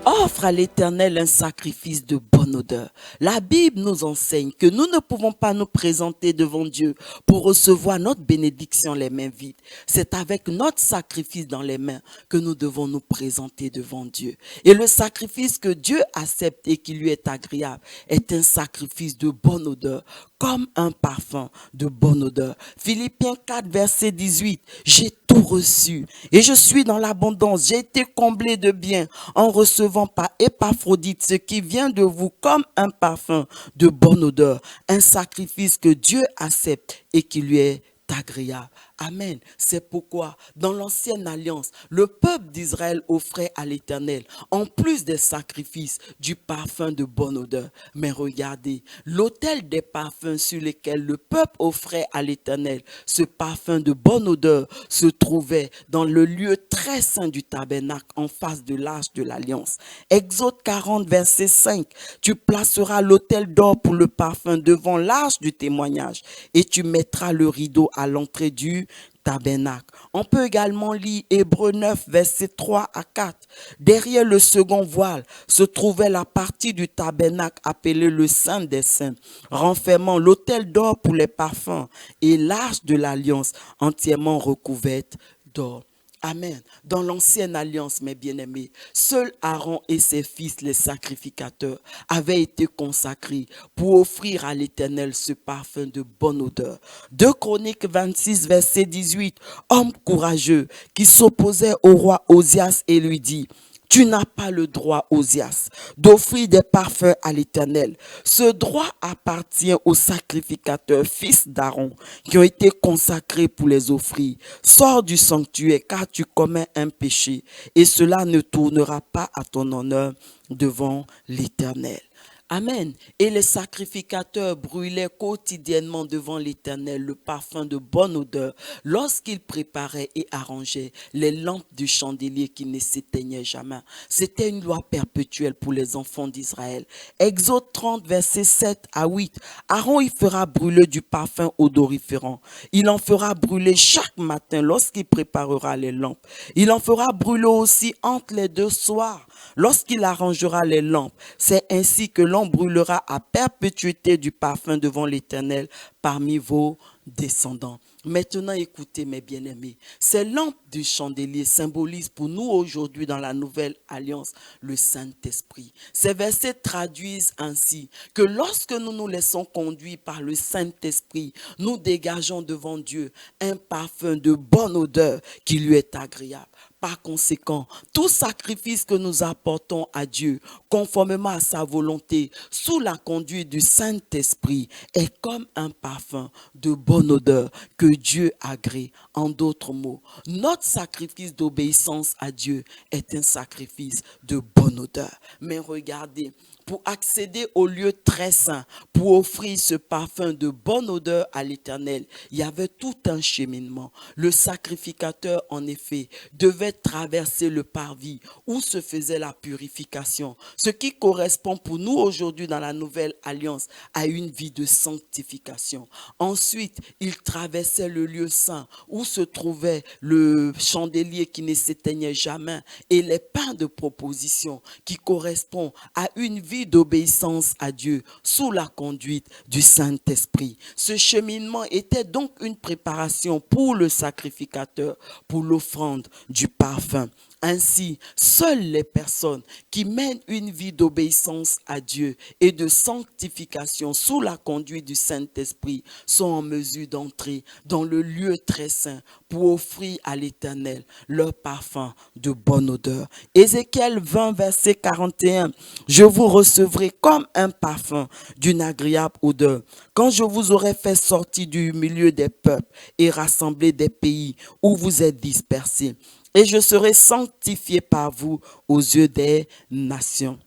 Offre à l'Éternel un sacrifice de bonne odeur. La Bible nous enseigne que nous ne pouvons pas nous présenter devant Dieu pour recevoir notre bénédiction les mains vides. C'est avec notre sacrifice dans les mains que nous devons nous présenter devant Dieu. Et le sacrifice que Dieu accepte et qui lui est agréable est un sacrifice de bonne odeur, comme un parfum de bonne odeur. Philippiens 4, verset 18. J'ai tout reçu et je suis dans l'abondance. J'ai été comblé de bien en recevant par Épaphrodite ce qui vient de vous comme un parfum de bonne odeur, un sacrifice que Dieu accepte et qui lui est agréable. Amen. C'est pourquoi, dans l'ancienne alliance, le peuple d'Israël offrait à l'Éternel, en plus des sacrifices, du parfum de bonne odeur. Mais regardez, l'autel des parfums sur lesquels le peuple offrait à l'Éternel, ce parfum de bonne odeur se trouvait dans le lieu très saint du tabernacle, en face de l'arche de l'alliance. Exode 40, verset 5. Tu placeras l'autel d'or pour le parfum devant l'arche du témoignage et tu mettras le rideau à l'entrée du tabernacle. On peut également lire Hébreux 9, versets 3 à 4. Derrière le second voile se trouvait la partie du tabernacle appelée le Saint des Saints, renfermant l'autel d'or pour les parfums et l'arche de l'alliance entièrement recouverte d'or. Amen. Dans l'ancienne alliance, mes bien-aimés, seuls Aaron et ses fils, les sacrificateurs, avaient été consacrés pour offrir à l'Éternel ce parfum de bonne odeur. 2 Chroniques 26, verset 18. Homme courageux qui s'opposait au roi Osias et lui dit: tu n'as pas le droit, Osias, d'offrir des parfums à l'Éternel. Ce droit appartient aux sacrificateurs, fils d'Aaron, qui ont été consacrés pour les offrir. Sors du sanctuaire, car tu commets un péché, et cela ne tournera pas à ton honneur devant l'Éternel. Amen. Et les sacrificateurs brûlaient quotidiennement devant l'Éternel le parfum de bonne odeur lorsqu'ils préparaient et arrangeaient les lampes du chandelier qui ne s'éteignaient jamais. C'était une loi perpétuelle pour les enfants d'Israël. Exode 30, versets 7 à 8. Aaron y fera brûler du parfum odoriférant. Il en fera brûler chaque matin lorsqu'il préparera les lampes. Il en fera brûler aussi entre les deux soirs lorsqu'il arrangera les lampes. C'est ainsi que l'on brûlera à perpétuité du parfum devant l'Éternel parmi vos descendants. Maintenant, écoutez, mes bien-aimés, ces lampes du chandelier symbolisent pour nous aujourd'hui dans la nouvelle alliance le Saint-Esprit. Ces versets traduisent ainsi que lorsque nous nous laissons conduire par le Saint-Esprit, nous dégageons devant Dieu un parfum de bonne odeur qui lui est agréable. Par conséquent, tout sacrifice que nous apportons à Dieu, conformément à sa volonté, sous la conduite du Saint-Esprit, est comme un parfum de bonne odeur que Dieu agrée. En d'autres mots, notre sacrifice d'obéissance à Dieu est un sacrifice de bonne odeur. Mais regardez, pour accéder au lieu très saint, pour offrir ce parfum de bonne odeur à l'Éternel, il y avait tout un cheminement. Le sacrificateur, en effet, devait traverser le parvis où se faisait la purification, ce qui correspond pour nous aujourd'hui dans la nouvelle alliance à une vie de sanctification. Ensuite, il traversait le lieu saint où se trouvait le chandelier qui ne s'éteignait jamais et les pains de proposition qui correspondent à une vie d'obéissance à Dieu sous la conduite du Saint-Esprit. Ce cheminement était donc une préparation pour le sacrificateur, pour l'offrande du parfum. Ainsi, seules les personnes qui mènent une vie d'obéissance à Dieu et de sanctification sous la conduite du Saint-Esprit sont en mesure d'entrer dans le lieu très saint pour offrir à l'Éternel leur parfum de bonne odeur. Ézéchiel 20, verset 41. Je vous recevrai comme un parfum d'une agréable odeur, quand je vous aurai fait sortir du milieu des peuples et rassembler des pays où vous êtes dispersés. Et je serai sanctifié par vous aux yeux des nations.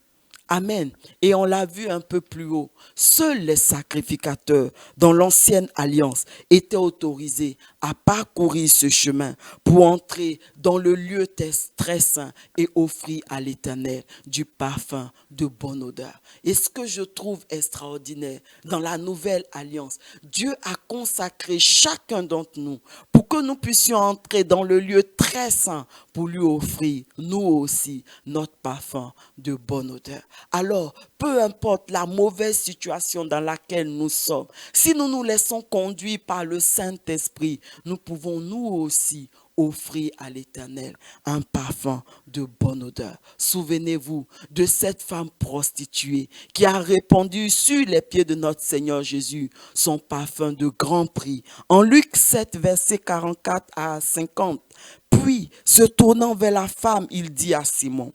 Amen. Et on l'a vu un peu plus haut. Seuls les sacrificateurs dans l'ancienne alliance étaient autorisés à parcourir ce chemin pour entrer dans le lieu très saint et offrir à l'Éternel du parfum de bonne odeur. Et ce que je trouve extraordinaire dans la nouvelle alliance, Dieu a consacré chacun d'entre nous pour que nous puissions entrer dans le lieu très saint pour lui offrir, nous aussi, notre parfum de bonne odeur. Alors, peu importe la mauvaise situation dans laquelle nous sommes, si nous nous laissons conduire par le Saint-Esprit, nous pouvons nous aussi offrir à l'Éternel un parfum de bonne odeur. Souvenez-vous de cette femme prostituée qui a répandu sur les pieds de notre Seigneur Jésus son parfum de grand prix. En Luc 7, versets 44 à 50, puis, se tournant vers la femme, il dit à Simon,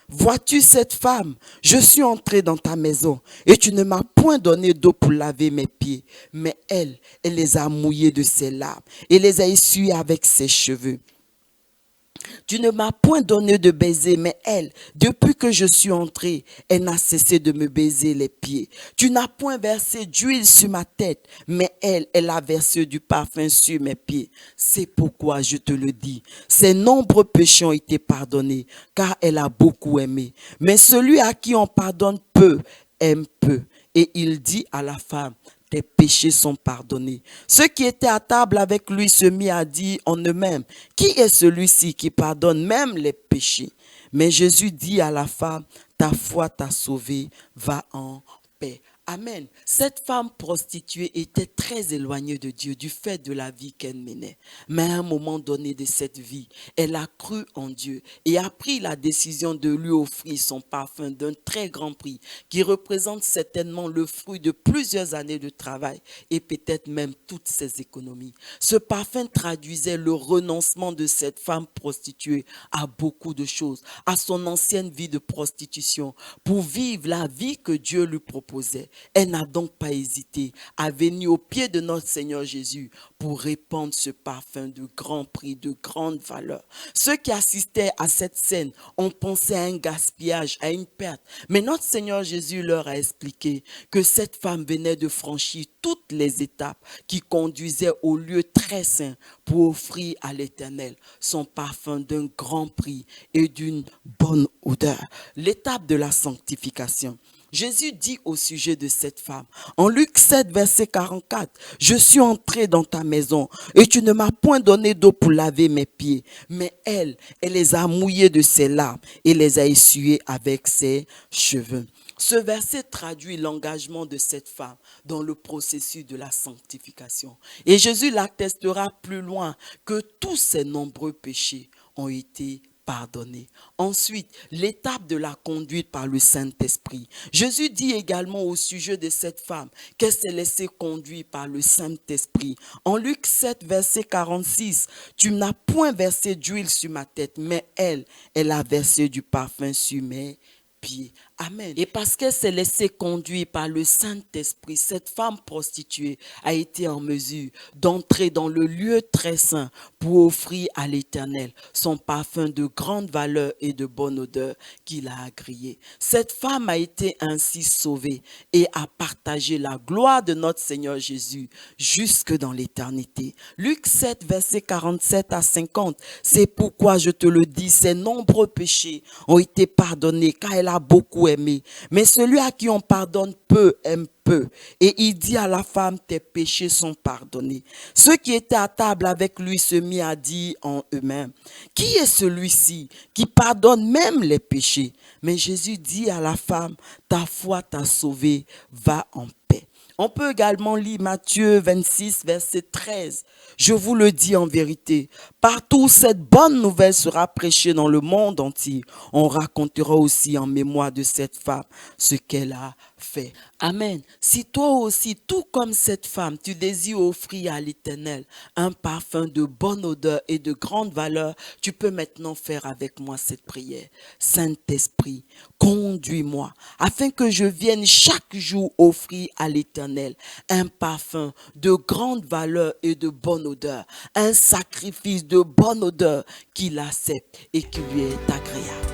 vois-tu cette femme? Je suis entré dans ta maison et tu ne m'as point donné d'eau pour laver mes pieds. Mais elle les a mouillés de ses larmes et les a essuyés avec ses cheveux. Tu ne m'as point donné de baiser, mais elle, depuis que je suis entré, elle n'a cessé de me baiser les pieds. Tu n'as point versé d'huile sur ma tête, mais elle a versé du parfum sur mes pieds. C'est pourquoi je te le dis, ses nombreux péchés ont été pardonnés, car elle a beaucoup aimé. Mais celui à qui on pardonne peu, aime peu. Et il dit à la femme, tes péchés sont pardonnés. Ceux qui étaient à table avec lui se mit à dire en eux-mêmes, qui est celui-ci qui pardonne même les péchés? Mais Jésus dit à la femme, ta foi t'a sauvée, va en paix. Amen. Cette femme prostituée était très éloignée de Dieu du fait de la vie qu'elle menait. Mais à un moment donné de cette vie, elle a cru en Dieu et a pris la décision de lui offrir son parfum d'un très grand prix qui représente certainement le fruit de plusieurs années de travail et peut-être même toutes ses économies. Ce parfum traduisait le renoncement de cette femme prostituée à beaucoup de choses, à son ancienne vie de prostitution, pour vivre la vie que Dieu lui proposait. Elle n'a donc pas hésité à venir au pied de notre Seigneur Jésus pour répandre ce parfum de grand prix, de grande valeur. Ceux qui assistaient à cette scène ont pensé à un gaspillage, à une perte. Mais notre Seigneur Jésus leur a expliqué que cette femme venait de franchir toutes les étapes qui conduisaient au lieu très saint pour offrir à l'Éternel son parfum d'un grand prix et d'une bonne odeur. L'étape de la sanctification. Jésus dit au sujet de cette femme, en Luc 7, verset 44, « Je suis entré dans ta maison et tu ne m'as point donné d'eau pour laver mes pieds. Mais elle les a mouillés de ses larmes et les a essuyés avec ses cheveux. » Ce verset traduit l'engagement de cette femme dans le processus de la sanctification. Et Jésus l'attestera plus loin que tous ses nombreux péchés ont été pardonné. Ensuite, l'étape de la conduite par le Saint-Esprit. Jésus dit également au sujet de cette femme qu'elle s'est laissée conduire par le Saint-Esprit. En Luc 7, verset 46, « Tu n'as point versé d'huile sur ma tête, mais elle a versé du parfum sur mes pieds. » Amen. Et parce qu'elle s'est laissée conduire par le Saint-Esprit, cette femme prostituée a été en mesure d'entrer dans le lieu très saint pour offrir à l'Éternel son parfum de grande valeur et de bonne odeur qu'il a agréé. Cette femme a été ainsi sauvée et a partagé la gloire de notre Seigneur Jésus jusque dans l'éternité. Luc 7, verset 47 à 50, c'est pourquoi je te le dis, ses nombreux péchés ont été pardonnés car elle a beaucoup aimé. Mais celui à qui on pardonne peu aime peu. Et il dit à la femme, tes péchés sont pardonnés. Ceux qui étaient à table avec lui se mirent à dire en eux-mêmes, qui est celui-ci qui pardonne même les péchés? Mais Jésus dit à la femme, ta foi t'a sauvée, va en paix. On peut également lire Matthieu 26, verset 13. Je vous le dis en vérité, partout où cette bonne nouvelle sera prêchée dans le monde entier, on racontera aussi en mémoire de cette femme ce qu'elle a fait. Amen. Si toi aussi, tout comme cette femme, tu désires offrir à l'Éternel un parfum de bonne odeur et de grande valeur, tu peux maintenant faire avec moi cette prière. Saint-Esprit, conduis-moi afin que je vienne chaque jour offrir à l'Éternel un parfum de grande valeur et de bonne odeur, un sacrifice de bonne odeur qu'il accepte et qui lui est agréable.